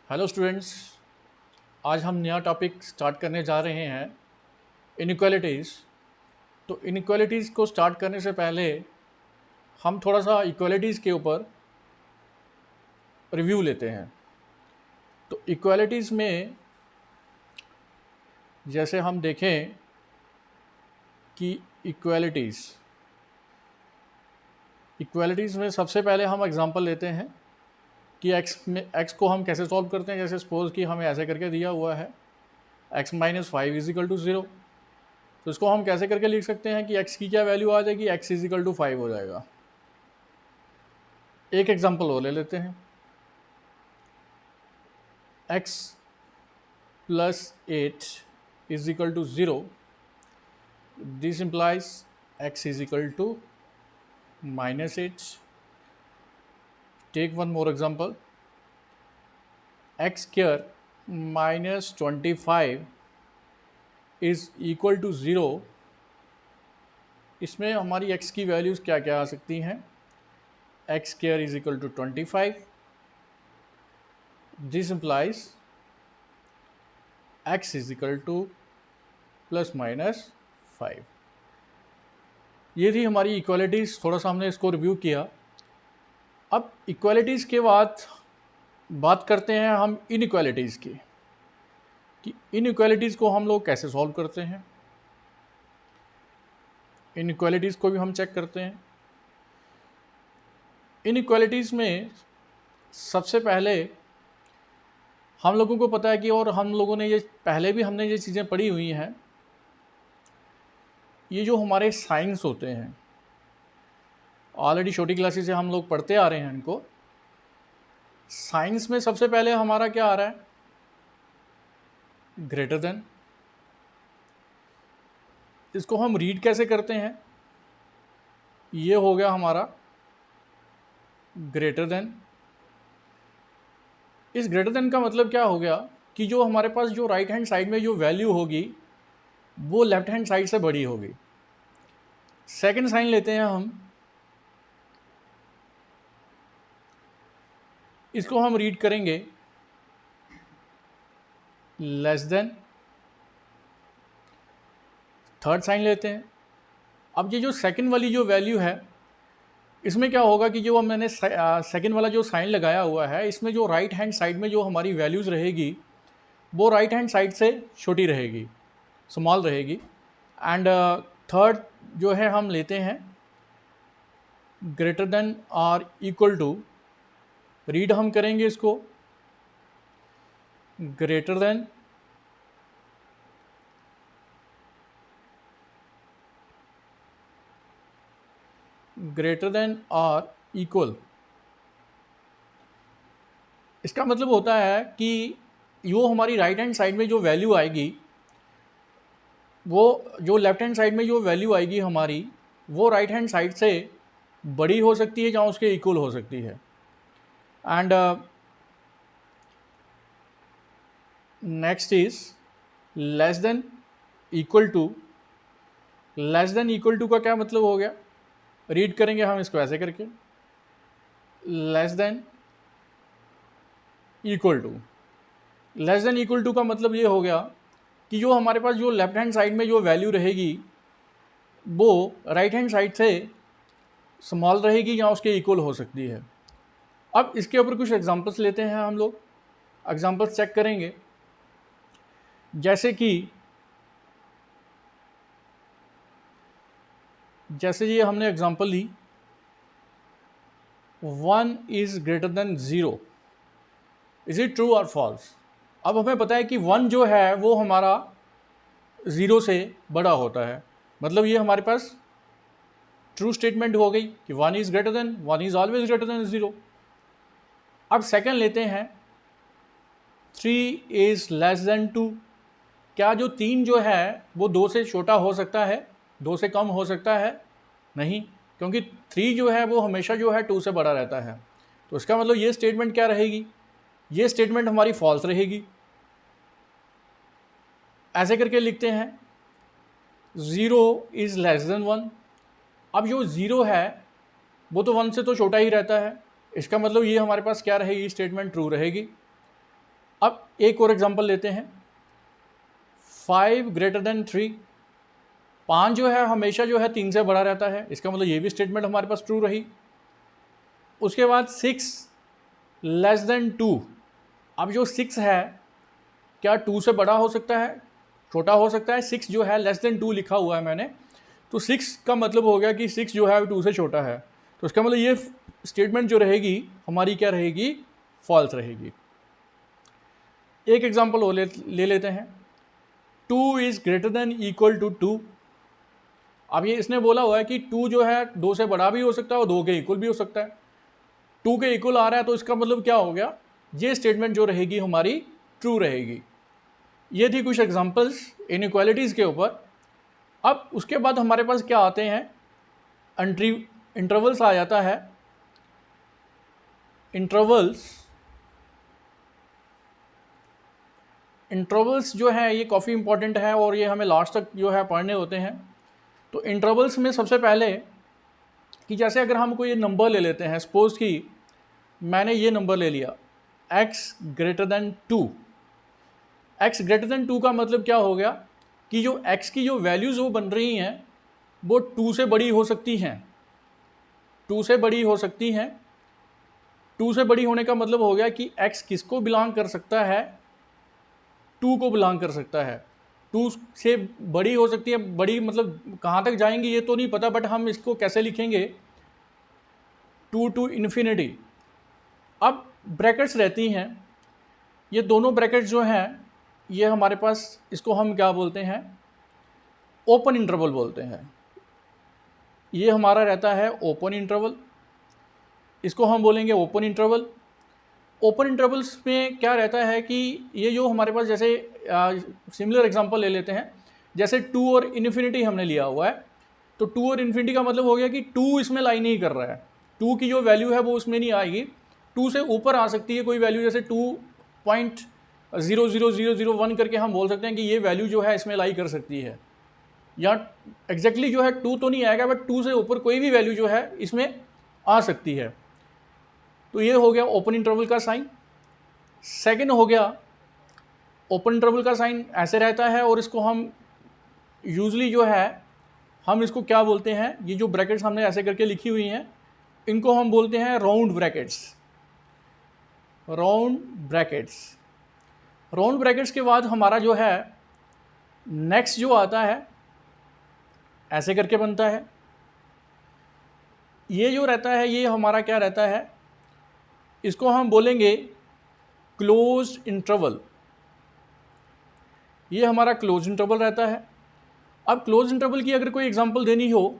Hello students, आज हम नया टॉपिक स्टार्ट करने जा रहे हैं इनइक्वालिटीज़। तो इनइक्वालिटीज़ को स्टार्ट करने से पहले हम थोड़ा सा इक्वालिटीज़ के ऊपर रिव्यू लेते हैं। तो इक्वालिटीज़ में जैसे हम देखें कि इक्वालिटीज़ में सबसे पहले हम एग्जांपल लेते हैं कि एक्स को हम कैसे सॉल्व करते हैं। जैसे सपोज कि हमें ऐसे करके दिया हुआ है x minus five is equal to zero. तो इसको हम कैसे करके लिख सकते हैं कि x की क्या वैल्यू आ जाएगी, x is equal to five हो जाएगा। एक एग्जांपल और ले लेते हैं, x plus eight is equal to zero. This implies x is equal to minus 8. Take one more example, x square minus 25 is equal to 0. इसमें हमारी x की वैल्यूज़ क्या क्या आ सकती हैं। x square is equal to 25. This implies x is equal to plus minus 5। ये थी हमारी इक्वालिटीज़। थोड़ा सा हमने इसको रिव्यू किया। अब इक्वालिटीज़ के बाद बात करते हैं हम इनइक्वालिटीज़ की, कि इनइक्वालिटीज़ को हम लोग कैसे सॉल्व करते हैं। इनइक्वालिटीज़ को भी हम चेक करते हैं। इनइक्वालिटीज़ में सबसे पहले हम लोगों को पता है कि, और हम लोगों ने ये पहले भी हमने ये चीज़ें पढ़ी हुई हैं, ये जो हमारे साइंस होते हैं ऑलरेडी छोटी क्लासेस से हम लोग पढ़ते आ रहे हैं इनको। साइंस में सबसे पहले हमारा क्या आ रहा है, ग्रेटर देन। इसको हम रीड कैसे करते हैं, ये हो गया हमारा ग्रेटर देन। इस ग्रेटर देन का मतलब क्या हो गया कि जो हमारे पास जो राइट हैंड साइड में जो वैल्यू होगी वो लेफ्ट हैंड साइड से बड़ी होगी। सेकंड साइन लेते हैं हम, इसको हम रीड करेंगे लेस देन। थर्ड साइन लेते हैं। अब ये जो सेकंड वाली जो वैल्यू है, इसमें क्या होगा कि जो मैंने सेकंड वाला जो साइन लगाया हुआ है, इसमें जो राइट हैंड साइड में जो हमारी वैल्यूज़ रहेगी वो राइट हैंड साइड से छोटी रहेगी, स्मॉल रहेगी। एंड थर्ड जो है हम लेते हैं ग्रेटर देन और इक्वल टू। रीड हम करेंगे इसको ग्रेटर देन और इक्वल। इसका मतलब होता है कि यो हमारी राइट हैंड साइड में जो वैल्यू आएगी, वो जो लेफ्ट हैंड साइड में जो वैल्यू आएगी हमारी, वो राइट हैंड साइड से बड़ी हो सकती है या उसके इक्वल हो सकती है। And next is less than equal to. Less than equal to का क्या मतलब हो गया, रीड करेंगे हम इसको ऐसे करके, less than equal to. Less than equal to का मतलब ये हो गया कि जो हमारे पास जो लेफ्ट हैंड साइड में जो वैल्यू रहेगी वो राइट हैंड साइड से स्मॉल रहेगी या उसके इक्वल हो सकती है। अब इसके ऊपर कुछ एग्जांपल्स लेते हैं हम लोग, एग्जांपल्स चेक करेंगे। जैसे ये हमने एग्जांपल ली, 1 is greater than 0। Is it true और फॉल्स। अब हमें पता है कि 1 जो है वो हमारा 0 से बड़ा होता है, मतलब ये हमारे पास ट्रू स्टेटमेंट हो गई कि 1 is greater then, 1 is always greater than 0। अब सेकंड लेते हैं, 3 इज लेस देन 2। क्या जो 3 जो है वो 2 से छोटा हो सकता है, 2 से कम हो सकता है? नहीं, क्योंकि 3 जो है वो हमेशा जो है 2 से बड़ा रहता है। तो इसका मतलब ये स्टेटमेंट क्या रहेगी, ये स्टेटमेंट हमारी फॉल्स रहेगी। ऐसे करके लिखते हैं 0 इज लेस देन 1। अब जो 0 है वो तो 1 से तो छोटा ही रहता है, इसका मतलब ये हमारे पास क्या रहेगी, स्टेटमेंट ट्रू रहेगी। अब एक और एग्जांपल लेते हैं, 5 ग्रेटर देन 3, 5 जो है हमेशा जो है 3 से बड़ा रहता है, इसका मतलब ये भी स्टेटमेंट हमारे पास ट्रू रही। उसके बाद 6 लेस देन 2, अब जो 6 है क्या 2 से बड़ा हो सकता है, छोटा हो सकता है? 6 जो है लेस देन 2 लिखा हुआ है मैंने, तो 6 का मतलब हो गया कि 6 जो है 2 से छोटा है, तो इसका मतलब ये स्टेटमेंट जो रहेगी हमारी क्या रहेगी, फॉल्स रहेगी। एक एग्जांपल और ले लेते हैं, 2 is greater than equal to 2। अब ये इसने बोला हुआ है कि 2 जो है 2 से बड़ा भी हो सकता है और 2 के इक्वल भी हो सकता है। 2 के इक्वल आ रहा है तो इसका मतलब क्या हो गया, ये स्टेटमेंट जो रहेगी हमारी ट्रू रहेगी। ये थी कुछ एग्जांपल्स इनइक्वालिटीज़ के ऊपर। अब उसके बाद हमारे पास क्या आते हैं, इंटरवल्स आ जाता है। इंटरवल्स जो है ये काफ़ी इंपॉर्टेंट है और ये हमें लास्ट तक जो है पढ़ने होते हैं। तो इंटरवल्स में सबसे पहले कि जैसे अगर हम कोई नंबर ले लेते हैं, सपोज कि मैंने ये नंबर ले लिया x greater then 2। x greater then 2 का मतलब क्या हो गया कि जो x की जो वैल्यूज़ वो बन रही हैं वो 2 से बड़ी हो सकती हैं, 2 से बड़ी हो सकती हैं। 2 से बड़ी होने का मतलब हो गया कि x किसको बिलोंग कर सकता है, 2 को बिलोंग कर सकता है। 2 से बड़ी हो सकती है, बड़ी मतलब कहाँ तक जाएंगी ये तो नहीं पता, बट हम इसको कैसे लिखेंगे, 2 टू इन्फिनिटी। अब ब्रैकेट्स रहती हैं, ये दोनों ब्रैकेट्स जो हैं ये हमारे पास, इसको हम क्या बोलते हैं, ओपन इंटरवल बोलते हैं। ये हमारा रहता है ओपन इंटरवल, इसको हम बोलेंगे ओपन इंटरवल। ओपन इंटरवल्स में क्या रहता है कि ये जो हमारे पास, जैसे सिमिलर एग्जांपल ले लेते हैं, जैसे 2 और इन्फिनिटी हमने लिया हुआ है, तो 2 और इन्फिनिटी का मतलब हो गया कि 2 इसमें लाई नहीं कर रहा है, 2 की जो वैल्यू है वो उसमें नहीं आएगी, 2 से ऊपर आ सकती है कोई वैल्यू, जैसे 2.00001 करके हम बोल सकते हैं कि ये वैल्यू जो है इसमें लाई कर सकती है, या एग्जैक्टली जो है 2 तो नहीं आएगा, बट 2 से ऊपर कोई भी वैल्यू जो है इसमें आ सकती है। तो ये हो गया ओपन इंटरवल का साइन। सेकंड हो गया, ओपन इंटरवल का साइन ऐसे रहता है और इसको हम यूजली जो है हम इसको क्या बोलते हैं, ये जो ब्रैकेट्स हमने ऐसे करके लिखी हुई हैं इनको हम बोलते हैं round brackets. Round brackets, round brackets के बाद हमारा जो है नेक्स्ट जो आता है ऐसे करके बनता है। ये जो रहता है ये हमारा क्या रहता है, इसको हम बोलेंगे क्लोज्ड इंटरवल। ये हमारा क्लोज इंटरवल रहता है। अब क्लोज इंटरवल की अगर कोई एग्जांपल देनी हो,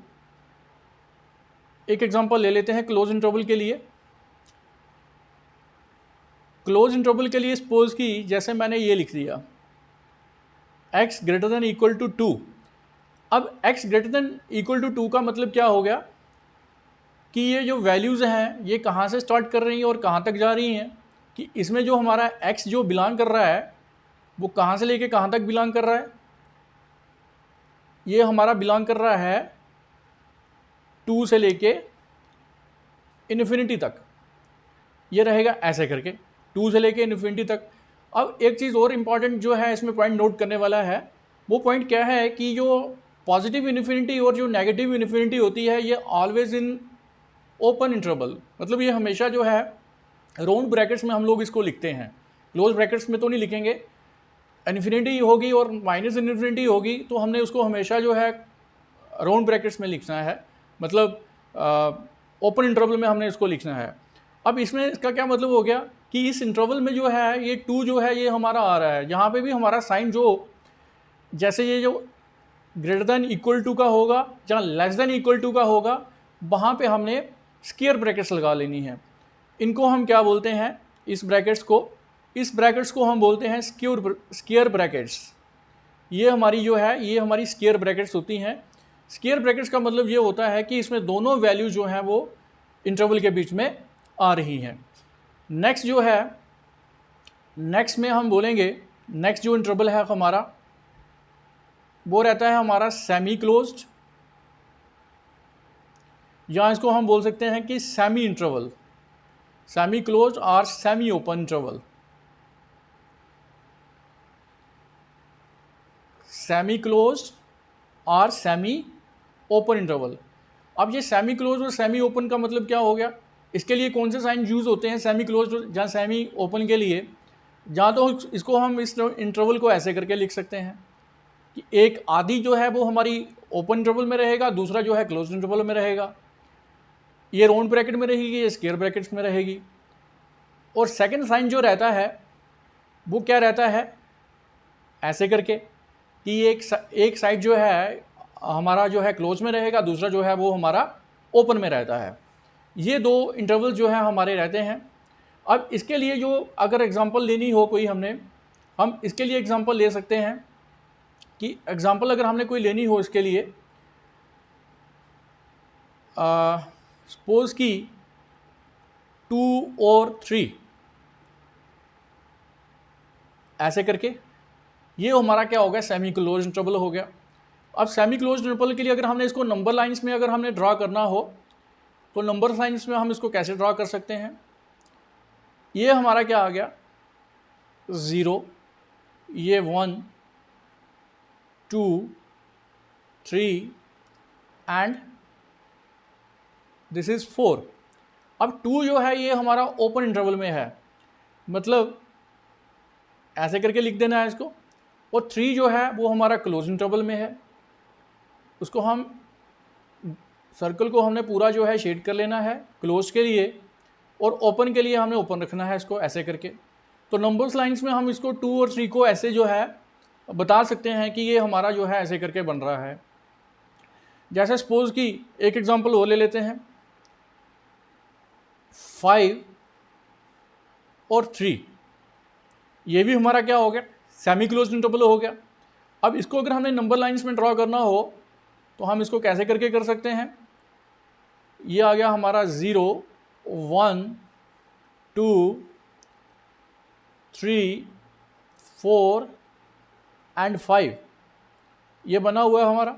एक एग्जांपल ले लेते हैं क्लोज इंटरवल के लिए। क्लोज इंटरवल के लिए सपोज कि जैसे मैंने ये लिख दिया x greater than equal to 2। अब x greater than equal to 2 का मतलब क्या हो गया कि ये जो वैल्यूज़ हैं ये कहाँ से स्टार्ट कर रही हैं और कहाँ तक जा रही हैं, कि इसमें जो हमारा x जो बिलोंग कर रहा है वो कहाँ से लेके कहाँ तक बिलोंग कर रहा है, ये हमारा बिलोंग कर रहा है 2 से लेके इन्फिनिटी तक। ये रहेगा ऐसे करके 2 से लेके इन्फिनिटी तक। अब एक चीज़ और इम्पॉर्टेंट जो है इसमें पॉइंट नोट करने वाला है, वो पॉइंट क्या है कि जो पॉजिटिव इन्फिनिटी और जो नेगेटिव इन्फिनिटी होती है ये ऑलवेज इन ओपन इंटरवल, मतलब ये हमेशा जो है राउंड ब्रैकेट्स में हम लोग इसको लिखते हैं, क्लोज ब्रैकेट्स में तो नहीं लिखेंगे। इन्फिनिटी होगी और माइनस इन्फिनिटी होगी तो हमने उसको हमेशा जो है राउंड ब्रैकेट्स में लिखना है, मतलब ओपन इंटरवल में हमने इसको लिखना है। अब इसमें इसका क्या मतलब हो गया कि इस इंटरवल में जो है ये 2 जो है ये हमारा आ रहा है, यहाँ पे भी हमारा साइन जो, जैसे ये जो ग्रेटर देन इक्वल टू का होगा जहाँ लेस देन इक्वल टू का होगा वहाँ पे हमने स्क्वायर ब्रैकेट्स लगा लेनी है। इनको हम क्या बोलते हैं, इस ब्रैकेट्स को हम बोलते हैं स्क्वायर ब्रैकेट्स। ये हमारी जो है ये हमारी स्क्वायर ब्रैकेट्स होती हैं। स्क्वायर ब्रैकेट्स का मतलब ये होता है कि इसमें दोनों वैल्यू जो हैं वो इंटरवल के बीच में आ रही हैं। नेक्स्ट जो है, नेक्स्ट में हम बोलेंगे, नेक्स्ट जो इंटरवल है हमारा वो रहता है हमारा सेमी क्लोज्ड, या इसको हम बोल सकते हैं कि सेमी इंटरवल, सेमी क्लोज्ड और semi open interval. Semi closed और सेमी ओपन इंटरवल। अब ये सेमी क्लोज और सेमी ओपन का मतलब क्या हो गया, इसके लिए कौन से साइन यूज़ होते हैं सेमी क्लोज या सेमी ओपन के लिए? जहाँ तो इसको हम इस इंटरवल को ऐसे करके लिख सकते हैं कि एक आधी जो है वो हमारी ओपन इंटरवल में रहेगा, दूसरा जो है क्लोज इंटरवल में रहेगा। ये राउंड ब्रैकेट में रहेगी, ये स्क्वायर ब्रैकेट्स में रहेगी। और सेकंड साइन जो रहता है वो क्या रहता है, ऐसे करके कि एक साइड जो है हमारा जो है क्लोज में रहेगा, दूसरा जो है वो हमारा ओपन में रहता है। ये दो इंटरवल जो है हमारे रहते हैं। अब इसके लिए जो अगर एग्जांपल लेनी हो कोई हम इसके लिए एग्जांपल ले सकते हैं कि एग्जांपल अगर हमने कोई लेनी हो इसके लिए, सपोज कि 2 और 3 ऐसे करके, ये हमारा क्या हो गया, सेमी क्लोज इंटरवल हो गया। अब सेमी क्लोज इंटरवल के लिए अगर हमने इसको नंबर लाइंस में अगर हमने ड्रा करना हो तो नंबर लाइंस में हम इसको कैसे ड्रा कर सकते हैं? ये हमारा क्या आ गया, 0, ये 1, 2, 3 एंड दिस इज 4। अब 2 जो है ये हमारा ओपन इंटरवल में है, मतलब ऐसे करके लिख देना है इसको। और 3 जो है वो हमारा क्लोज इंटरवल में है, उसको हम सर्कल को हमने पूरा जो है शेड कर लेना है क्लोज के लिए, और ओपन के लिए हमने ओपन रखना है इसको ऐसे करके। तो नंबर्स लाइंस में हम इसको 2 और 3 को ऐसे जो है बता सकते हैं कि ये हमारा जो है ऐसे करके बन रहा है। जैसे सपोज कि एक एग्जांपल और ले लेते हैं, 5 और 3, ये भी हमारा क्या हो गया, सेमी क्लोज इंटरवल हो गया। अब इसको अगर हमने नंबर लाइंस में ड्रा करना हो तो हम इसको कैसे करके कर सकते हैं? ये आ गया हमारा 0, 1, 2, 3, 4 एंड 5, ये बना हुआ है हमारा।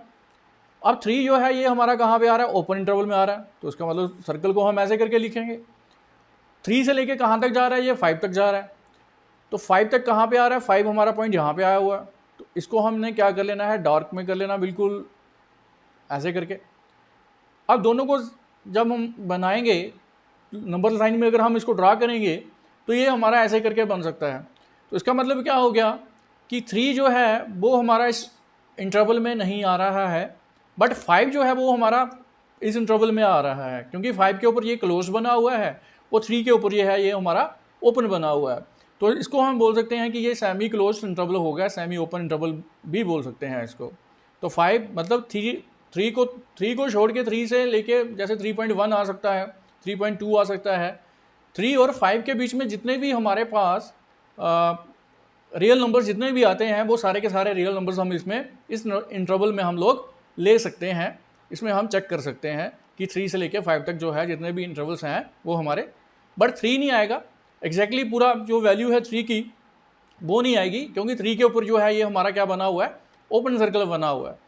अब 3 जो है ये हमारा कहाँ पे आ रहा है, ओपन इंटरवल में आ रहा है, तो इसका मतलब सर्कल को हम ऐसे करके लिखेंगे। 3 से लेके कहाँ तक जा रहा है, ये 5 तक जा रहा है, तो 5 तक कहाँ पे आ रहा है, 5 हमारा पॉइंट यहाँ पे आया हुआ है, तो इसको हमने क्या कर लेना है, डार्क में कर लेना बिल्कुल ऐसे करके। अब दोनों को जब हम बनाएंगे नंबर लाइन में, अगर हम इसको ड्रा करेंगे तो ये हमारा ऐसे करके बन सकता है। तो इसका मतलब क्या हो गया कि 3 जो है वो हमारा इस इंटरवल में नहीं आ रहा है, बट 5 जो है वो हमारा इस इंटरवल में आ रहा है, क्योंकि 5 के ऊपर ये क्लोज बना हुआ है और 3 के ऊपर ये है ये हमारा ओपन बना हुआ है। तो इसको हम बोल सकते हैं कि ये सेमी क्लोज इंटरवल हो गया, सेमी ओपन इंटरवल भी बोल सकते हैं इसको। तो 5 मतलब 3 को छोड़ के 3 से लेके जैसे 3.1 आ सकता है, 3.2 आ सकता है, 3 और 5 के बीच में जितने भी हमारे पास रियल नंबर जितने भी आते हैं वो सारे के सारे रियल नंबर्स हम इसमें इस इंटरवल में हम लोग ले सकते हैं। इसमें हम चेक कर सकते हैं कि 3 से लेके 5 तक जो है जितने भी इंटरवल्स हैं वो हमारे, बट 3 नहीं आएगा एग्जैक्टली पूरा जो वैल्यू है 3 की वो नहीं आएगी, क्योंकि 3 के ऊपर जो है ये हमारा क्या बना हुआ है, ओपन सर्कल बना हुआ है।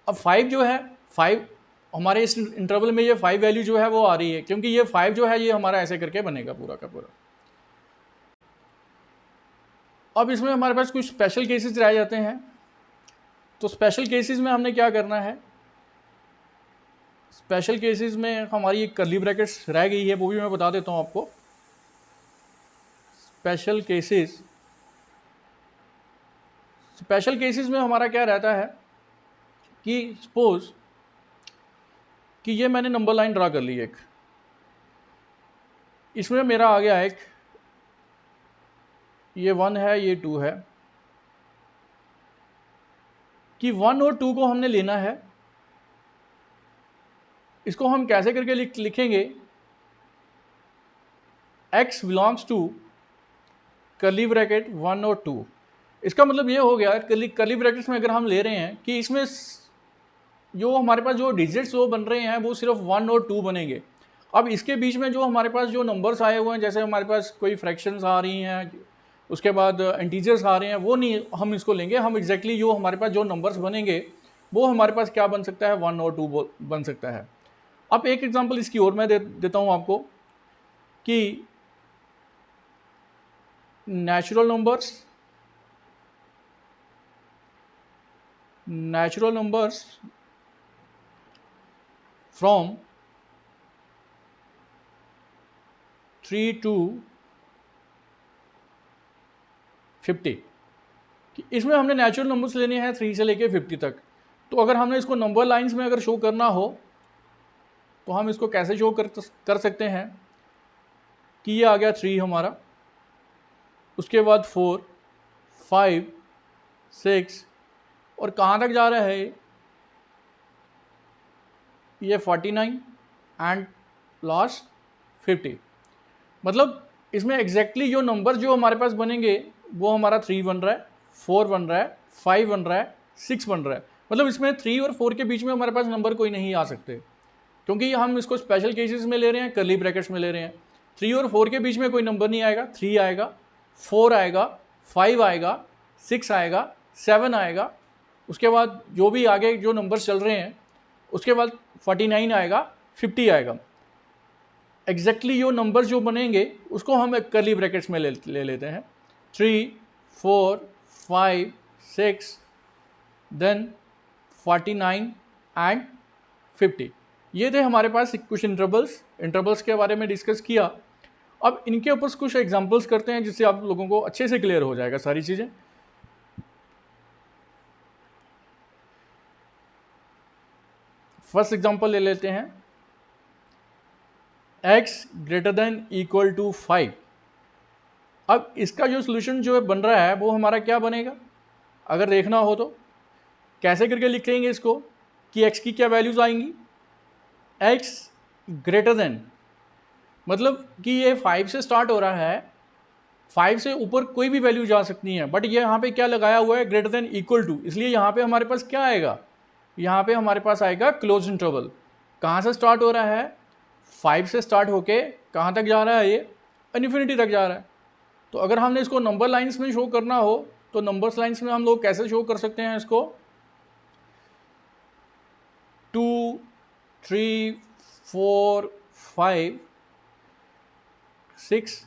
अब 5 जो है, 5 हमारे इस इंटरवल में ये 5 वैल्यू जो है वो आ रही है, क्योंकि ये 5 जो है ये हमारा ऐसे करके बनेगा पूरा का पूरा। अब इसमें हमारे पास कुछ स्पेशल केसेस रह जाते हैं। तो स्पेशल केसेस में हमने क्या करना है, स्पेशल केसेस में हमारी एक कर्ली ब्रैकेट्स रह गई है, वो भी मैं बता देता हूँ आपको। स्पेशल केसेस में हमारा क्या रहता है कि सपोज कि ये मैंने नंबर लाइन ड्रा कर ली एक, इसमें मेरा आ गया एक, ये 1 है, ये 2 है, कि 1 और 2 को हमने लेना है। इसको हम कैसे करके लिखेंगे, x belongs to curly bracket 1 और 2। इसका मतलब ये हो गया कर्ली ब्रैकेट्स में अगर हम ले रहे हैं कि इसमें जो हमारे पास जो डिजिट्स वो बन रहे हैं वो सिर्फ 1 और 2 बनेंगे। अब इसके बीच में जो हमारे पास जो नंबर्स आए हुए हैं, जैसे हमारे पास कोई फ्रैक्शंस आ रही हैं, उसके बाद इंटीजर्स आ रहे हैं, वो नहीं हम इसको लेंगे। हम एग्जैक्टली जो हमारे पास जो नंबर्स बनेंगे वो हमारे पास क्या बन सकता है, 1 और 2 बन सकता है। अब एक एग्जांपल इसकी और मैं देता हूँ आपको कि natural numbers natural numbers from 3 to 50 कि इसमें हमने नेचुरल नंबर्स लेने हैं 3 से लेके 50 तक। तो अगर हमने इसको नंबर लाइंस में अगर शो करना हो तो हम इसको कैसे शो कर सकते हैं कि ये आ गया 3 हमारा, उसके बाद 4, 5, 6 और कहाँ तक जा रहा है ये 49 एंड लास्ट 50। मतलब इसमें एग्जैक्टली जो नंबर जो हमारे पास बनेंगे वो हमारा 3 बन रहा है, 4 बन रहा है, 5 बन रहा है, 6 बन रहा है। मतलब इसमें 3 और 4 के बीच में हमारे पास नंबर कोई नहीं आ सकते, क्योंकि हम इसको स्पेशल केसेस में ले रहे हैं, कर्ली ब्रैकेट्स में ले रहे हैं। 3 और 4 के बीच में कोई नंबर नहीं आएगा। 3 आएगा, 4 आएगा, 5 आएगा, 6 आएगा, 7 आएगा, उसके बाद जो भी आगे जो नंबर चल रहे हैं, उसके बाद 49 आएगा, 50 आएगा। एग्जैक्टली जो नंबर जो बनेंगे उसको हम एक कर्ली ब्रैकेट्स में ले लेते हैं। 3, 4, 5, 6, देन 49 एंड 50। ये थे हमारे पास कुछ इंटरवल्स के बारे में डिस्कस किया। अब इनके ऊपर कुछ एग्जांपल्स करते हैं जिससे आप लोगों को अच्छे से क्लियर हो जाएगा सारी चीज़ें। फर्स्ट एग्जांपल ले लेते हैं, x greater than equal to 5। अब इसका जो सोल्यूशन जो है बन रहा है वो हमारा क्या बनेगा, अगर देखना हो तो कैसे करके लिखेंगे इसको कि x की क्या वैल्यूज़ आएंगी। x ग्रेटर देन मतलब कि ये 5 से स्टार्ट हो रहा है, 5 से ऊपर कोई भी वैल्यू जा सकती है, बट ये यहाँ पे क्या लगाया हुआ है, ग्रेटर देन इक्वल टू, इसलिए यहाँ पे हमारे पास क्या आएगा, यहाँ पे हमारे पास आएगा क्लोज इंटरवल। कहाँ से स्टार्ट हो रहा है, 5 से स्टार्ट होके कहाँ तक जा रहा है, ये इन्फिनिटी तक जा रहा है। तो अगर हमने इसको नंबर लाइंस में शो करना हो तो नंबर्स लाइंस में हम लोग कैसे शो कर सकते हैं इसको, 2, 3, 4, 5, 6।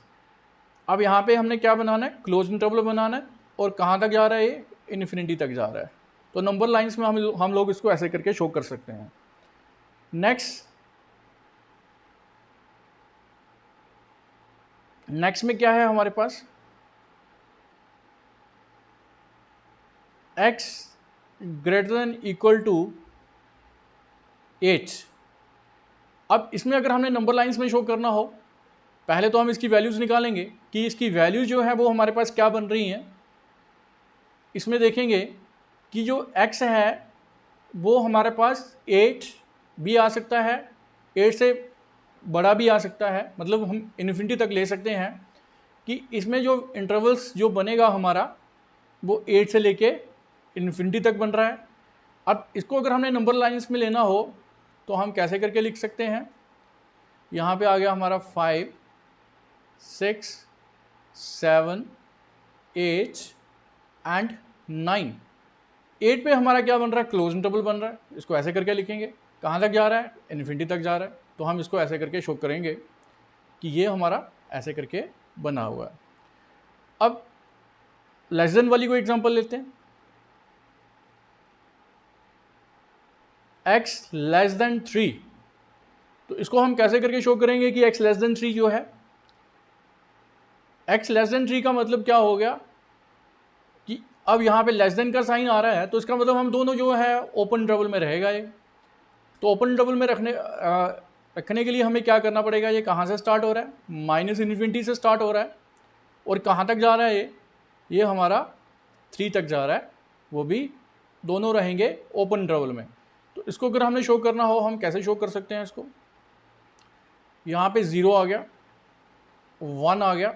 अब यहाँ पे हमने क्या बनाना है, क्लोज इंटरवल बनाना है, और कहाँ तक जा रहा है, ये इन्फिनिटी तक जा रहा है। तो नंबर लाइंस में हम लोग इसको ऐसे करके शो कर सकते हैं। नेक्स्ट में क्या है हमारे पास, x greater than equal to 8। अब इसमें अगर हमने नंबर लाइंस में शो करना हो, पहले तो हम इसकी वैल्यूज़ निकालेंगे कि इसकी वैल्यू जो है वो हमारे पास क्या बन रही हैं। इसमें देखेंगे कि जो x है वो हमारे पास 8 भी आ सकता है, 8 से बड़ा भी आ सकता है, मतलब हम इन्फिनिटी तक ले सकते हैं कि इसमें जो इंटरवल्स जो बनेगा हमारा वो 8 से लेके इन्फिनिटी तक बन रहा है। अब इसको अगर हमने नंबर लाइंस में लेना हो तो हम कैसे करके लिख सकते हैं, यहाँ पे आ गया हमारा 5, 6, 7, 8 एंड 9। 8 पे हमारा क्या बन रहा है, क्लोज इंटरवल बन रहा है। इसको ऐसे करके लिखेंगे, कहाँ तक जा रहा है, इन्फिनिटी तक जा रहा है। तो हम इसको ऐसे करके शो करेंगे कि ये हमारा ऐसे करके बना हुआ है। अब लेस देन वाली को एग्जांपल लेते हैं, x लेस देन 3। तो इसको हम कैसे करके शो करेंगे कि x लेस देन 3 जो है, x लेस देन 3 का मतलब क्या हो गया कि अब यहाँ पे लेस देन का साइन आ रहा है, तो इसका मतलब हम दोनों जो है ओपन इंटरवल में रहेगा ये। तो ओपन इंटरवल में रखने के लिए हमें क्या करना पड़ेगा, ये कहाँ से स्टार्ट हो रहा है, माइनस इन्फिनिटी से स्टार्ट हो रहा है, और कहाँ तक जा रहा है ये हमारा 3 तक जा रहा है, वो भी दोनों रहेंगे ओपन इंटरवल में। तो इसको अगर हमें शो करना हो हम कैसे शो कर सकते हैं इसको, यहाँ पे 0 आ गया, 1 आ गया,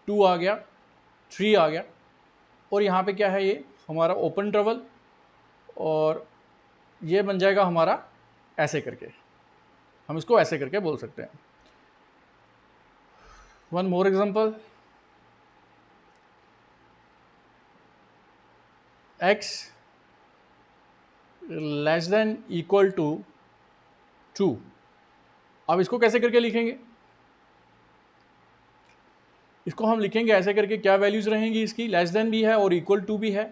2 आ गया, 3 आ गया, और यहाँ पे क्या है, ये हमारा ओपन इंटरवल, और ये बन जाएगा हमारा ऐसे करके, हम इसको ऐसे करके बोल सकते हैं। One more example, x less than equal to 2। अब इसको कैसे करके लिखेंगे, इसको हम लिखेंगे ऐसे करके, क्या वैल्यूज़ रहेंगी इसकी, लेस देन भी है और इक्वल टू भी है।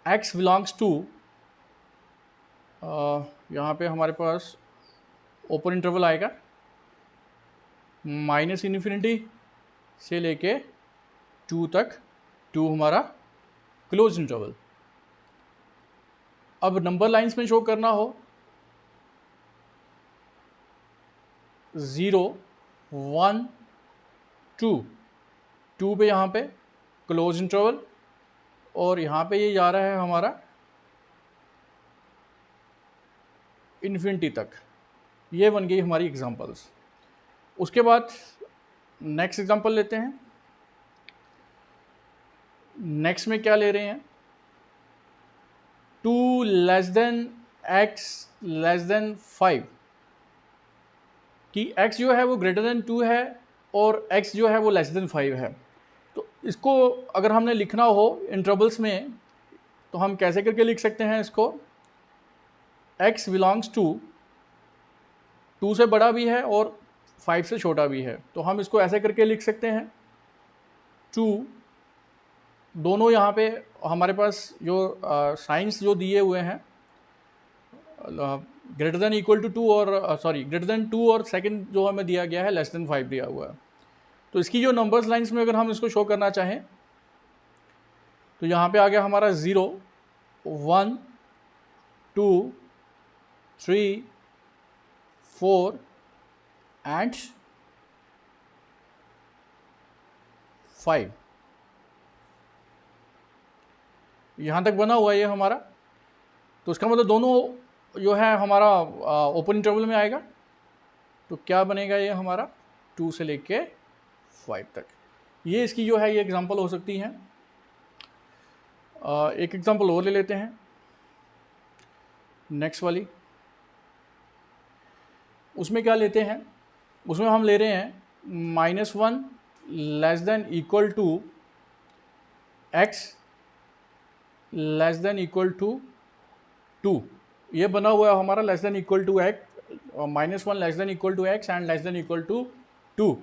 x बिलोंग्स टू, यहाँ पे हमारे पास ओपन इंटरवल आएगा माइनस इन्फिनिटी से लेके 2 तक, 2 हमारा क्लोज इंटरवल। अब नंबर लाइंस में शो करना हो 0 1 2, 2 पे यहाँ पे क्लोज इंटरवल, और यहाँ पे ये जा रहा है हमारा इन्फिनिटी तक। ये बन गई हमारी एग्जांपल्स। उसके बाद नेक्स्ट एग्जांपल लेते हैं। नेक्स्ट में क्या ले रहे हैं, 2 less than x less then 5, कि x जो है वो ग्रेटर देन 2 है और x जो है वो लेस देन 5 है। तो इसको अगर हमने लिखना हो इंटरवल्स में तो हम कैसे करके लिख सकते हैं इसको, x बिलोंग्स टू 2 से बड़ा भी है और 5 से छोटा भी है, तो हम इसको ऐसे करके लिख सकते हैं 2, दोनों यहाँ पे हमारे पास जो साइंस जो दिए हुए हैं ग्रेटर देन इक्वल टू 2 और सॉरी ग्रेटर देन 2 और सेकंड जो हमें दिया गया है लेस देन 5 दिया हुआ है। तो इसकी जो नंबर्स लाइंस में अगर हम इसको शो करना चाहें तो यहाँ पे आ गया हमारा 0 1 2 3 4 एंड 5, यहाँ तक बना हुआ है ये हमारा। तो इसका मतलब दोनों जो है हमारा ओपन इंटरवल में आएगा। तो क्या बनेगा ये हमारा 2 से लेके 5 तक। ये इसकी जो है ये एग्जांपल हो सकती हैं। एक एग्जांपल और ले लेते हैं, नेक्स्ट वाली। उसमें क्या लेते हैं, उसमें हम ले रहे हैं -1 less than equal to x less than equal to 2। ये बना हुआ है हमारा less than equal to x, -1 less than equal to x and less than equal to 2।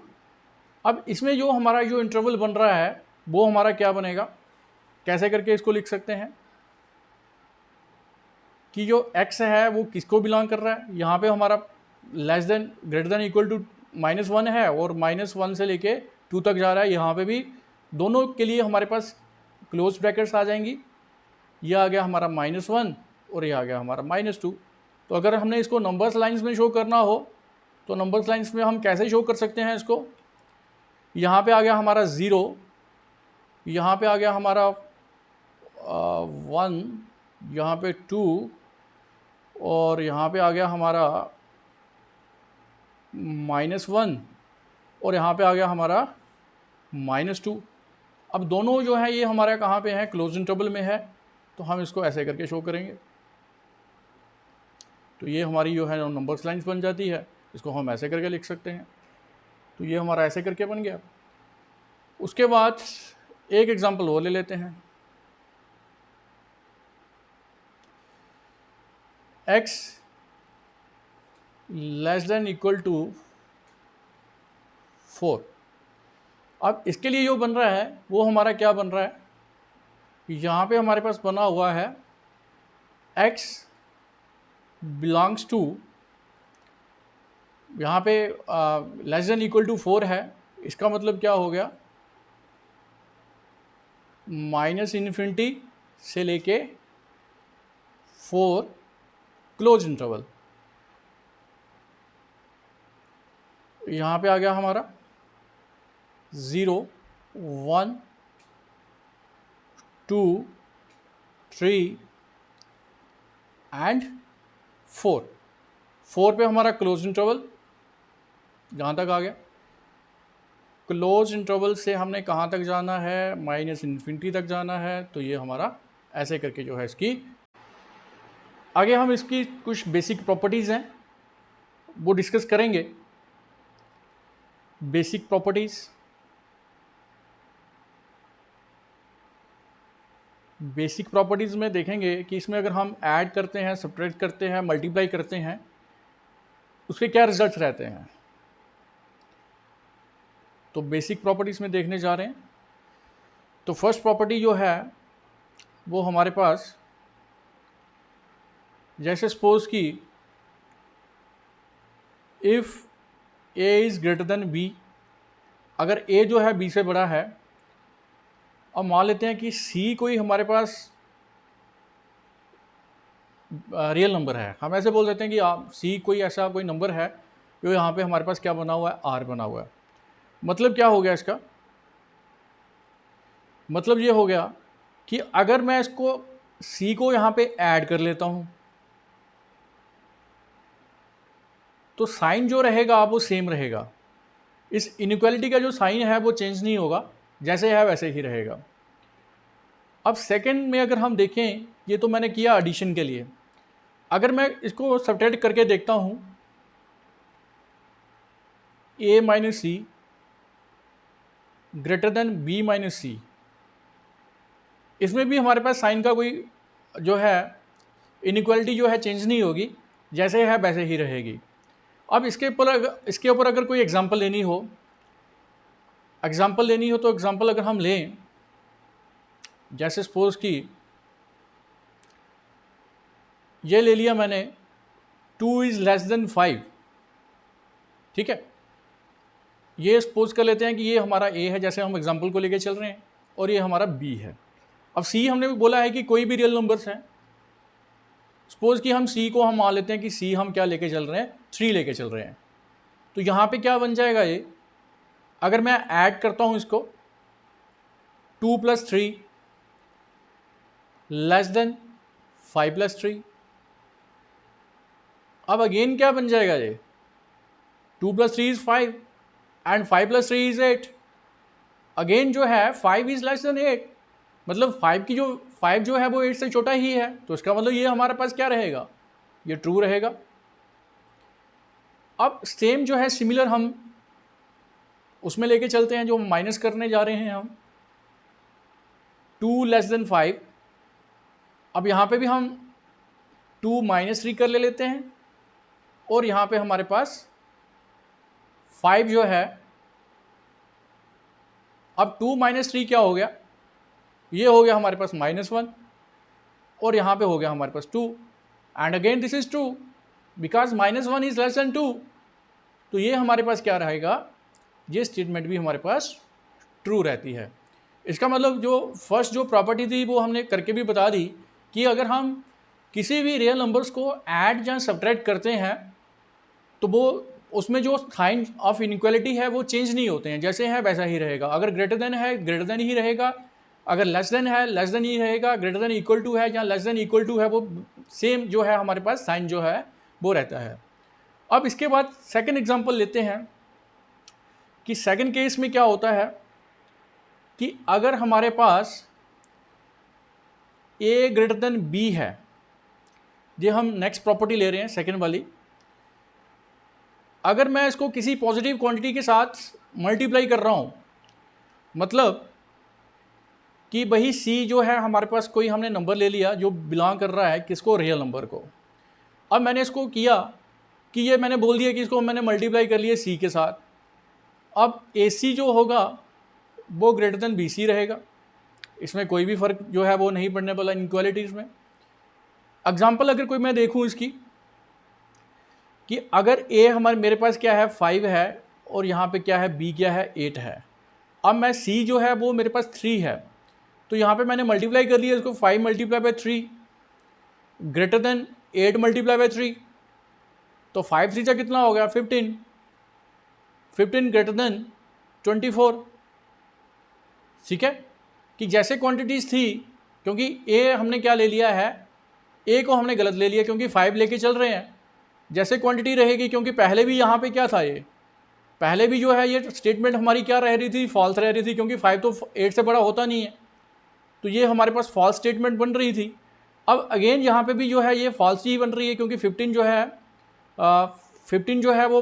अब इसमें जो हमारा जो इंटरवल बन रहा है वो हमारा क्या बनेगा, कैसे करके इसको लिख सकते हैं कि जो x है वो किसको बिलोंग कर रहा है। यहाँ पे हमारा less than greater than equal to -1 है और -1 से लेके 2 तक जा रहा है। यहाँ पे भी दोनों के लिए हमारे पास क्लोज ब्रैकेट्स आ जाएंगी। ये आ गया हमारा -1 और ये आ गया हमारा -2। तो अगर हमने इसको नंबर्स लाइंस में शो करना हो तो नंबर्स लाइंस में हम कैसे शो कर सकते हैं इसको, यहाँ पे आ गया हमारा 0, यहाँ पे आ गया हमारा 1, यहाँ पे 2 और यहाँ पे आ गया हमारा -1 और यहाँ पे आ गया हमारा -2। अब दोनों जो है ये हमारा कहाँ पे है, क्लोज इंटरवल में है। तो हम इसको ऐसे करके शो करेंगे। तो ये हमारी जो है नंबर्स लाइंस बन जाती है। इसको हम ऐसे करके लिख सकते हैं। तो ये हमारा ऐसे करके बन गया। उसके बाद एक एग्जांपल और ले लेते हैं। x less than equal to 4। अब इसके लिए जो बन रहा है वो हमारा क्या बन रहा है, यहाँ पे हमारे पास बना हुआ है x बिलोंग्स टू, यहाँ पे लेस देन इक्वल टू 4 है। इसका मतलब क्या हो गया, -इन्फिनिटी से लेके 4 क्लोज इंटरवल। यहाँ पे आ गया हमारा 0 1 2 3 एंड 4। 4 पे हमारा क्लोज इंटरवल जहाँ तक आ गया। क्लोज इंटरवल से हमने कहाँ तक जाना है, -इन्फिनिटी तक जाना है। तो ये हमारा ऐसे करके जो है इसकी आगे हम इसकी कुछ बेसिक प्रॉपर्टीज़ हैं वो डिस्कस करेंगे। बेसिक प्रॉपर्टीज़, बेसिक प्रॉपर्टीज़ में देखेंगे कि इसमें अगर हम ऐड करते हैं, सब्ट्रैक्ट करते हैं, मल्टीप्लाई करते हैं, उसके क्या रिजल्ट्स रहते हैं। तो बेसिक प्रॉपर्टीज़ में देखने जा रहे हैं। तो फर्स्ट प्रॉपर्टी जो है वो हमारे पास, जैसे सपोज कि if a is greater than b, अगर a जो है b से बड़ा है, अब मान लेते हैं कि c कोई हमारे पास रियल नंबर है, हम ऐसे बोल देते हैं कि c कोई ऐसा कोई नंबर है जो यहाँ पे हमारे पास क्या बना हुआ है, r बना हुआ है। मतलब क्या हो गया इसका, मतलब ये हो गया कि अगर मैं इसको c को यहाँ पे ऐड कर लेता हूँ तो साइन जो रहेगा वो सेम रहेगा। इस इनइक्वालिटी का जो साइन है वो चेंज नहीं होगा, जैसे है वैसे ही रहेगा। अब सेकंड में अगर हम देखें, ये तो मैंने किया एडिशन के लिए, अगर मैं इसको सब्ट्रैक्ट करके देखता हूँ a minus c greater than b minus c, इसमें भी हमारे पास साइन का कोई जो है इनइक्वालिटी जो है चेंज नहीं होगी, जैसे है वैसे ही रहेगी। अब इसके ऊपर अगर कोई एग्जांपल लेनी हो तो एग्जांपल अगर हम लें, जैसे सपोज कि ये ले लिया मैंने 2 इज़ लेस देन 5, ठीक है। ये सपोज कर लेते हैं कि ये हमारा a है, जैसे हम एग्जांपल को लेके चल रहे हैं, और ये हमारा b है। अब c हमने भी बोला है कि कोई भी रियल नंबर्स हैं। सपोज कि हम c को हम मान लेते हैं कि c हम क्या लेके चल रहे हैं, 3 लेके चल रहे हैं। तो यहाँ पे क्या बन जाएगा ये, अगर मैं ऐड करता हूँ इसको 2 + 3 लेस देन 5 + 3, अब अगेन क्या बन जाएगा ये, 2 + 3 इज 5 एंड 5 + 3 इज 8। अगेन जो है 5 इज लेस देन 8, मतलब 5 जो है वो 8 से छोटा ही है, तो इसका मतलब ये हमारे पास क्या रहेगा, ये ट्रू रहेगा। अब सेम जो है सिमिलर हम उसमें लेके चलते हैं जो माइनस करने जा रहे हैं हम, 2 लेस देन 5। अब यहाँ पे भी हम 2 - 3 कर लेते हैं, और यहाँ पे हमारे पास 5 जो है, अब 2 - 3 क्या हो गया, ये हो गया हमारे पास -1, और यहाँ पे हो गया हमारे पास 2, and again this is true because -1 is less then 2। तो ये हमारे पास क्या रहेगा, ये स्टेटमेंट भी हमारे पास ट्रू रहती है। इसका मतलब जो फर्स्ट जो प्रॉपर्टी थी वो हमने करके भी बता दी कि अगर हम किसी भी रियल नंबर्स को ऐड या सब्ट्रैक्ट करते हैं तो वो उसमें जो साइन ऑफ इनइक्वालिटी है वो चेंज नहीं होते हैं, जैसे है वैसा ही रहेगा। अगर ग्रेटर देन है ग्रेटर देन ही रहेगा, अगर लेस देन है लेस देन ही रहेगा, ग्रेटर देन इक्वल टू है या लेस देन इक्वल टू है, वो सेम जो है हमारे पास साइन जो है वो रहता है। अब इसके बाद सेकंड एग्जांपल लेते हैं कि सेकंड केस में क्या होता है कि अगर हमारे पास a ग्रेटर देन b है, ये हम नेक्स्ट प्रॉपर्टी ले रहे हैं सेकंड वाली, अगर मैं इसको किसी पॉजिटिव क्वांटिटी के साथ मल्टीप्लाई कर रहा हूँ, मतलब कि वही c जो है हमारे पास कोई हमने नंबर ले लिया जो बिलोंग कर रहा है किसको, रियल नंबर को। अब मैंने इसको किया कि ये मैंने बोल दिया कि इसको मैंने मल्टीप्लाई कर लिया c के साथ। अब ac जो होगा वो ग्रेटर देन bc रहेगा, इसमें कोई भी फ़र्क जो है वो नहीं पड़ने वाला इनइक्वालिटीज़ में। एग्जाम्पल अगर कोई मैं देखूँ इसकी कि अगर a हमारे मेरे पास क्या है 5 है, और यहाँ पे क्या है b क्या है 8 है। अब मैं c जो है वो मेरे पास 3 है, तो यहाँ पे मैंने मल्टीप्लाई कर लिया इसको 5 × 3 ग्रेटर देन 8 × 3, तो 5 3 कितना हो गया 15, 15 ग्रेटर देन 24। ठीक है, कि जैसे क्वांटिटीज़ थी, क्योंकि a हमने क्या ले लिया है, a को हमने गलत ले लिया क्योंकि 5 लेके चल रहे हैं, जैसे क्वांटिटी रहेगी, क्योंकि पहले भी यहाँ पे क्या था, ये पहले भी जो है ये स्टेटमेंट हमारी क्या रह रही थी, फॉल्स रह रही थी, क्योंकि 5 तो 8 से बड़ा होता नहीं है, तो ये हमारे पास फॉल्स स्टेटमेंट बन रही थी। अब अगेन यहाँ पे भी जो है ये फॉल्स ही बन रही है, क्योंकि 15 जो है वो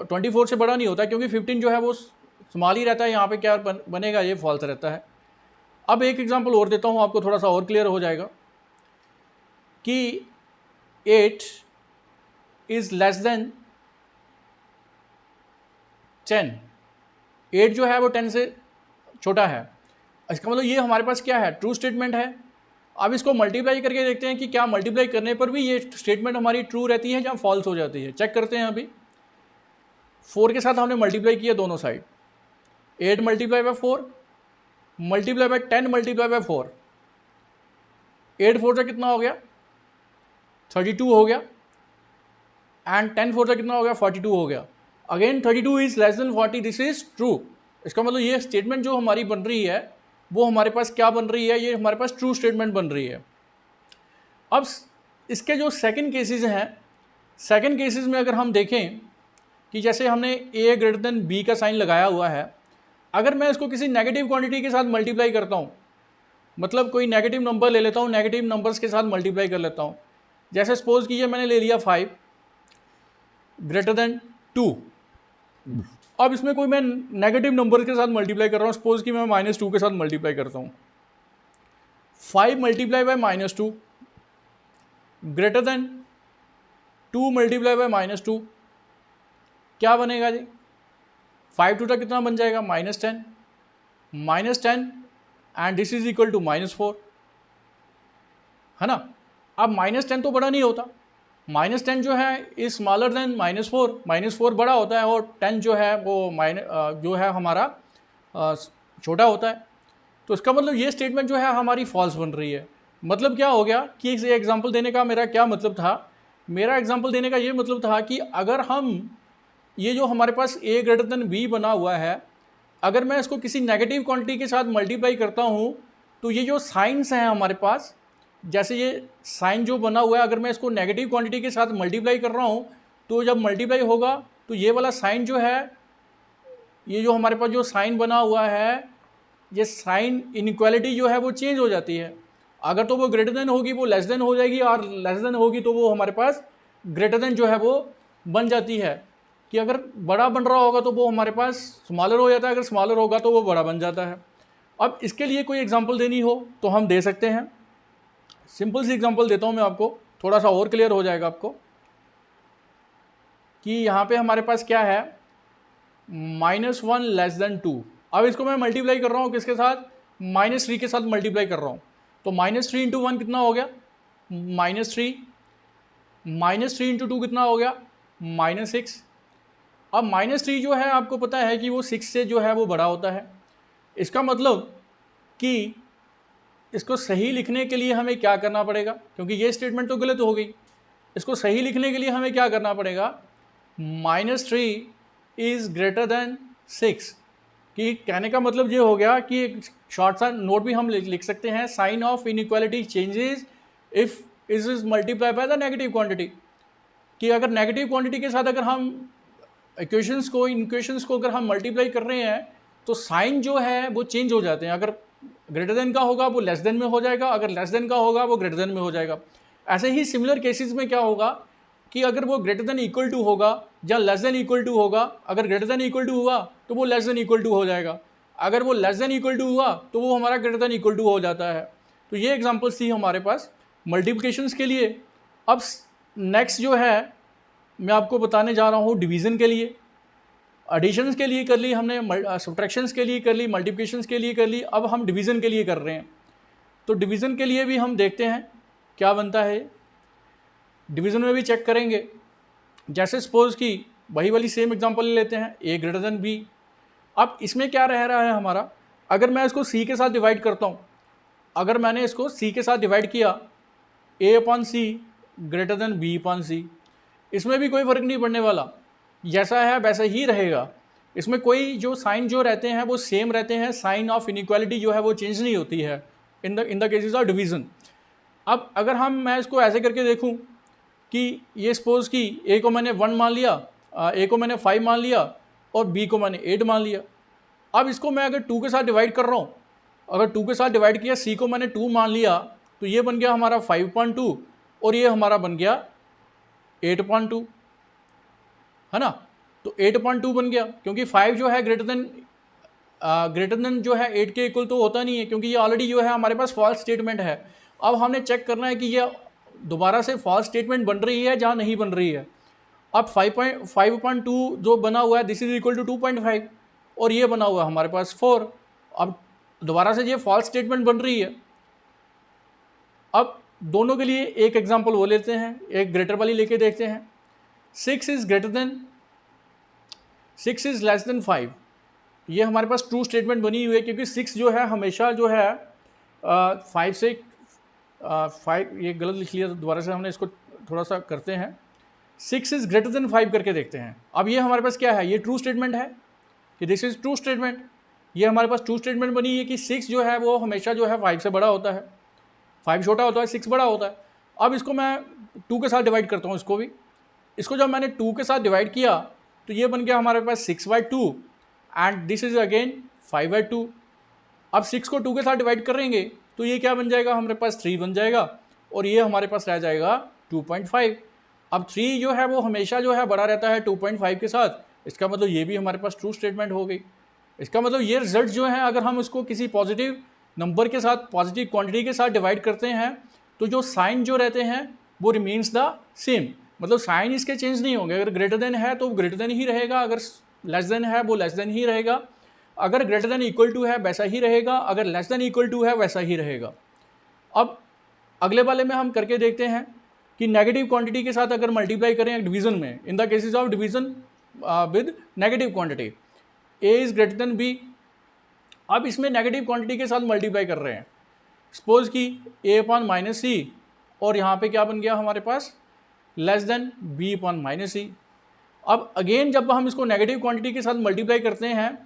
24 से बड़ा नहीं होता, क्योंकि 15 जो है वो स्मॉल ही रहता है, यहाँ पे क्या बनेगा, ये फॉल्स रहता है। अब एक एग्जांपल और देता हूँ आपको, थोड़ा सा और क्लियर हो जाएगा कि 8 इज़ लेस देन 10, 8 जो है वो 10 से छोटा है। इसका मतलब ये हमारे पास क्या है, ट्रू स्टेटमेंट है। अब इसको मल्टीप्लाई करके देखते हैं कि क्या मल्टीप्लाई करने पर भी ये स्टेटमेंट हमारी ट्रू रहती है या फॉल्स हो जाती है। चेक करते हैं। अभी 4 के साथ हमने मल्टीप्लाई किया दोनों side, 8 multiply by 4 multiply by 10 multiply by 4, 8 4 से कितना हो गया 32 हो गया, एंड 10 4 से कितना हो गया 42 हो गया। Again 32 is less then 40, this is true. इसका मतलब ये स्टेटमेंट जो हमारी बन रही है वो हमारे पास क्या बन रही है, ये हमारे पास ट्रू स्टेटमेंट बन रही है। अब इसके जो सेकंड केसेस हैं, सेकंड केसेस में अगर हम देखें कि जैसे हमने a ग्रेटर देन b का साइन लगाया हुआ है, अगर मैं इसको किसी नेगेटिव क्वांटिटी के साथ मल्टीप्लाई करता हूँ, मतलब कोई नेगेटिव नंबर ले लेता हूँ, नेगेटिव नंबर्स के साथ मल्टीप्लाई कर लेता हूँ। जैसे सपोज कीजिए मैंने ले लिया 5 ग्रेटर देन 2, अब इसमें कोई मैं नेगेटिव नंबर के साथ मल्टीप्लाई कर रहा हूँ, सपोज कि मैं -2 के साथ मल्टीप्लाई करता हूँ। 5 multiply by -2 greater than 2 multiply by -2, क्या बनेगा जी? 5 टू कितना बन जाएगा -10 and this is equal to -4, है ना। अब -10 तो बड़ा नहीं होता, -10 जो है इज स्मॉलर देन -4, -4 बड़ा होता है और 10 जो है वो जो है हमारा छोटा होता है। तो इसका मतलब ये स्टेटमेंट जो है हमारी फॉल्स बन रही है। मतलब क्या हो गया कि इस एग्जांपल देने का मेरा क्या मतलब था, मेरा एग्जांपल देने का ये मतलब था कि अगर हम ये जो हमारे पास a ग्रेटर देन b बना हुआ है, अगर मैं इसको किसी नेगेटिव क्वांटिटी के साथ मल्टीप्लाई करता हूँ तो ये जो साइंस हैं हमारे पास, जैसे ये साइन जो बना हुआ है, अगर मैं इसको नेगेटिव क्वांटिटी के साथ मल्टीप्लाई कर रहा हूँ तो जब मल्टीप्लाई होगा तो ये वाला साइन जो है, ये जो हमारे पास जो साइन बना हुआ है, ये साइन इनइक्वालिटी जो है वो चेंज हो जाती है। अगर तो वो ग्रेटर देन होगी वो लेस देन हो जाएगी, और लेस देन होगी तो वो हमारे पास ग्रेटर देन जो है वो बन जाती है। कि अगर बड़ा बन रहा होगा तो वो हमारे पास स्मॉलर हो जाता है, अगर स्मॉलर होगा तो वो बड़ा बन जाता है। अब इसके लिए कोई एग्जांपल देनी हो तो हम दे सकते हैं। सिंपल सी एग्जांपल देता हूँ मैं आपको, थोड़ा सा और क्लियर हो जाएगा आपको कि यहाँ पे हमारे पास क्या है, -1 लेस देन 2। अब इसको मैं मल्टीप्लाई कर रहा हूँ किसके साथ, -3 के साथ मल्टीप्लाई कर रहा हूँ। तो -3 इंटू 1 कितना हो गया -3, -3 इंटू 2 कितना हो गया -6। अब -3 जो है आपको पता है कि वो 6 से जो है वो बड़ा होता है। इसका मतलब कि इसको सही लिखने के लिए हमें क्या करना पड़ेगा, क्योंकि ये स्टेटमेंट तो गलत हो गई। इसको सही लिखने के लिए हमें क्या करना पड़ेगा, -3 इज़ ग्रेटर देन 6। कि कहने का मतलब ये हो गया कि एक शॉर्ट सा नोट भी हम लिख सकते हैं, sign of inequality changes if is multiply by the negative quantity. कि अगर नेगेटिव क्वांटिटी के साथ अगर हम इक्वेशंस को अगर हम मल्टीप्लाई कर रहे हैं तो साइन जो है वो चेंज हो जाते हैं। अगर ग्रेटर देन का होगा वो लेस देन में हो जाएगा, अगर लेस देन का होगा वो ग्रेटर देन में हो जाएगा। ऐसे ही सिमिलर केसेस में क्या होगा कि अगर वो ग्रेटर देन इक्वल टू होगा या लेस देन इक्वल टू होगा, अगर ग्रेटर देन इक्वल टू हुआ तो वो लेस देन इक्वल टू हो जाएगा, अगर वो लेस देन इक्वल टू हुआ तो वो हमारा ग्रेटर देन इक्वल टू हो जाता है। तो ये एग्जांपल्स थी हमारे पास मल्टीप्लिकेशंस के लिए। अब नेक्स्ट जो है मैं आपको बताने जा रहा हूँ डिवीज़न के लिए। एडिशंस के लिए कर ली हमने, सब्ट्रैक्शंस के लिए कर ली, मल्टीप्लिकेशंस के लिए कर ली, अब हम डिवीज़न के लिए कर रहे हैं। तो डिवीज़न के लिए भी हम देखते हैं क्या बनता है। डिवीज़न में भी चेक करेंगे। जैसे सपोज कि वही वाली सेम एग्जांपल ले लेते हैं, a ग्रेटर देन b। अब इसमें क्या रह रहा है हमारा, अगर मैं इसको c के साथ डिवाइड करता हूँ, अगर मैंने इसको c के साथ डिवाइड किया, a upon c greater than b upon c, इसमें भी कोई फ़र्क नहीं पड़ने वाला, जैसा है वैसा ही रहेगा। इसमें कोई जो साइन जो रहते हैं वो सेम रहते हैं, साइन ऑफ इनइक्वालिटी जो है वो चेंज नहीं होती है इन द केसेस ऑफ डिवीज़न। अब अगर मैं इसको ऐसे करके देखूं कि ये सपोज कि a को मैंने 1 मान लिया, a को मैंने 5 मान लिया और b को मैंने 8 मान लिया। अब इसको मैं अगर 2 के साथ डिवाइड कर रहा हूँ, अगर 2 के साथ डिवाइड किया, c को मैंने 2 मान लिया, तो ये बन गया हमारा 5.2 और ये हमारा बन गया 8.2, है ना। तो 8.2 बन गया, क्योंकि 5 जो है ग्रेटर देन जो है 8 के इक्वल तो होता नहीं है, क्योंकि ये ऑलरेडी जो है हमारे पास फॉल्स स्टेटमेंट है। अब हमने चेक करना है कि ये दोबारा से फॉल्स स्टेटमेंट बन रही है या नहीं बन रही है। अब 5.2 जो बना हुआ है दिस इज इक्वल टू 2.5 और ये बना हुआ है हमारे पास 4। अब दोबारा से ये फॉल्स स्टेटमेंट बन रही है, अब दोनों के लिए एक एग्जांपल वो लेते हैं, एक ग्रेटर वाली लेके देखते हैं। 6 is greater then 6 is less then 5, ये हमारे पास ट्रू स्टेटमेंट बनी हुई है, क्योंकि 6 जो है हमेशा जो है 5 से 5, ये गलत लिख लिया, तो दोबारा से हमने इसको थोड़ा सा करते हैं। 6 इज ग्रेटर देन 5 करके देखते हैं। अब ये हमारे पास क्या है, ये ट्रू स्टेटमेंट है कि दिस इज ट्रू स्टेटमेंट, ये हमारे पास ट्रू स्टेटमेंट बनी है कि 6 जो है वो हमेशा जो है 5 से बड़ा होता है, 5 छोटा होता है, 6 बड़ा होता है। अब इसको मैं 2 के साथ डिवाइड करता हूँ, इसको भी, इसको जब मैंने 2 के साथ डिवाइड किया तो ये बन गया हमारे पास 6/2 एंड दिस इज अगेन 5/2। अब 6 को 2 के साथ डिवाइड करेंगे तो ये क्या बन जाएगा, हमारे पास 3 बन जाएगा, और ये हमारे पास रह जाएगा 2.5। अब 3 जो है वो हमेशा जो है बड़ा रहता है 2.5 के साथ, इसका मतलब ये भी हमारे पास ट्रू स्टेटमेंट हो गई। इसका मतलब ये रिजल्ट जो है, अगर हम इसको किसी पॉजिटिव नंबर के साथ, पॉजिटिव क्वांटिटी के साथ डिवाइड करते हैं, तो जो साइन जो रहते हैं वो रिमेन्स द सेम, मतलब साइन इसके चेंज नहीं होंगे। अगर ग्रेटर देन है तो ग्रेटर देन ही रहेगा, अगर लेस देन है वो लेस देन ही रहेगा, अगर ग्रेटर देन इक्वल टू है वैसा ही रहेगा, अगर लेस देन इक्वल टू है वैसा ही रहेगा। अब अगले वाले में हम करके देखते हैं कि नेगेटिव क्वांटिटी के साथ अगर मल्टीप्लाई करें डिवीजन में, in the cases of division with negative quantity, A is greater than B. अब इसमें नेगेटिव क्वांटिटी के साथ मल्टीप्लाई कर रहे हैं, सपोज कि ए अपॉन माइनस सी, और यहाँ पे क्या बन गया हमारे पास, less than b upon minus c. अब अगेन जब हम इसको नेगेटिव क्वांटिटी के साथ मल्टीप्लाई करते हैं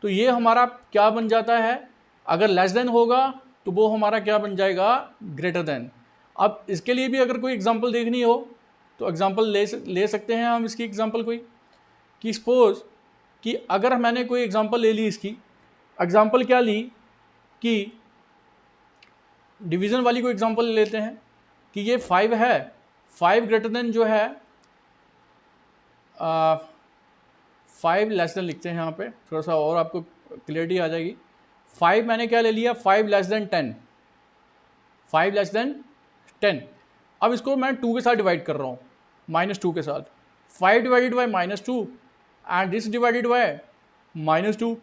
तो ये हमारा क्या बन जाता है, अगर लेस देन होगा तो वो हमारा क्या बन जाएगा, ग्रेटर देन। अब इसके लिए भी अगर कोई एग्जांपल देखनी हो तो एग्जांपल ले सकते हैं हम इसकी एग्जांपल कोई, कि सपोज कि अगर मैंने कोई एग्जांपल ले ली, इसकी एग्जांपल क्या ली कि डिवीज़न वाली कोई एग्जांपल ले लेते हैं कि ये 5 है, 5 ग्रेटर देन जो है 5 लेस देन लिखते हैं यहाँ पे, थोड़ा सा और आपको क्लियरिटी आ जाएगी। 5 मैंने क्या ले लिया, 5 लेस देन 10, 5 लेस देन 10। अब इसको मैं 2 के साथ डिवाइड कर रहा हूँ, -2 के साथ, 5 divided by -2 and this divided by -2।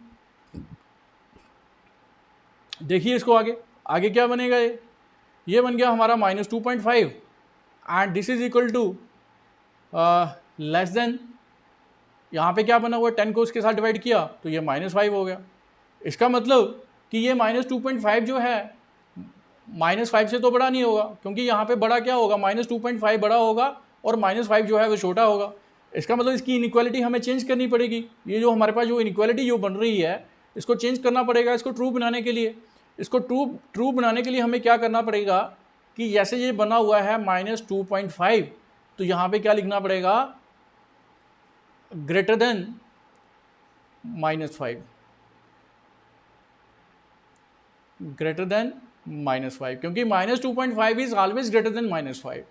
देखिए इसको आगे आगे क्या बनेगा, ये बन गया हमारा -2.5 and this is equal to less than, यहाँ पे क्या बना हुआ है, 10 को उसके साथ डिवाइड किया तो ये -5 हो गया। इसका मतलब कि ये -2.5 जो है -5 से तो बड़ा नहीं होगा, क्योंकि यहाँ पे बड़ा क्या होगा, -2.5 बड़ा होगा और -5 जो है वो छोटा होगा। इसका मतलब इसकी इनइक्वालिटी हमें चेंज करनी पड़ेगी। ये जो हमारे पास जो इनइक्वालिटी जो बन रही है, इसको चेंज करना पड़ेगा इसको ट्रू बनाने के लिए। इसको ट्रू बनाने के लिए हमें क्या करना पड़ेगा कि जैसे ये बना हुआ है -2.5, तो यहाँ पे क्या लिखना पड़ेगा, ग्रेटर देन -5, ग्रेटर देन -5, क्योंकि -2.5 इज ऑलवेज ग्रेटर देन -5।